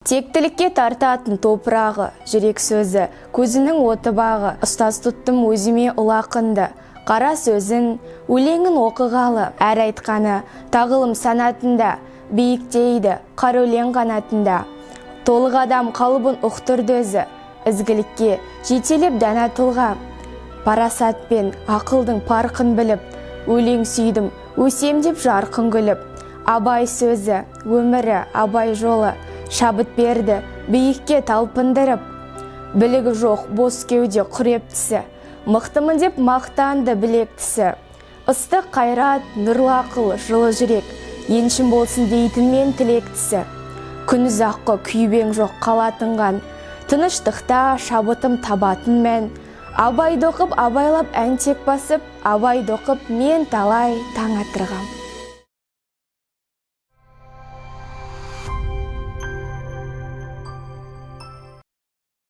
Тектілікке тартатын топырағы, жүрек сөзі, көзінің оты бағы, ұстаз тұттым өзіме ұлақынды. Қара сөзін, өлеңін оқығалы, әр айтқаны, тағылым санатында, биіктейді, қар өлең қанатында. Толық адам қалыбын ұқтырды өзі, ізгілікке жетелеп дана тұлға. Парасатпен ақылдың парқын біліп, өлең сүйдім, өсем деп жарқын күліп. Абай сөзі, өмірі, абай жолы, шабыт берді, биікке талпындырып. Білігі жоқ, бос кеуде құрептісі, мықтымын деп мақтанды білектісі. Ыстық қайрат, нұрлы ақыл, жылы жүрек, еншім болсын дейтін мен тілектісі. Күніз аққы күйбең жоқ қалатынған, тыныштықта шабытым табатын мен. Абайды оқып, абайлап ән тек басып, абайды оқып мен талай таң атырғам.